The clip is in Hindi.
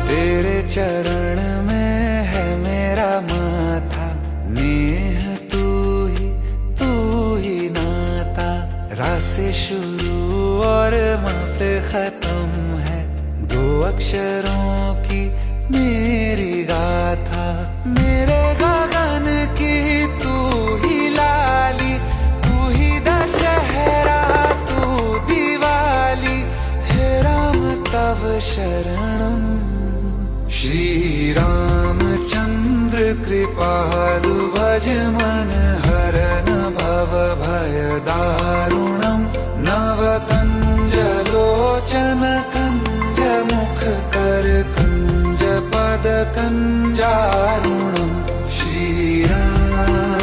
तेरे चरण में है मेरा माथा, नेह तू ही नाता। रा से शुरू और माँ पे खत्म है, दो अक्षरों की मेरी गाथा। मेरे गगन की तू ही लाली, तू ही दशहरा, तू दिवाली। हे राम तव शरणम। श्री रामचंद्र कृपालु भज मन हरन भव भय दारुणम। नव कंज लोचन कंज मुख कर कंज पद कंजारुणम। श्री राम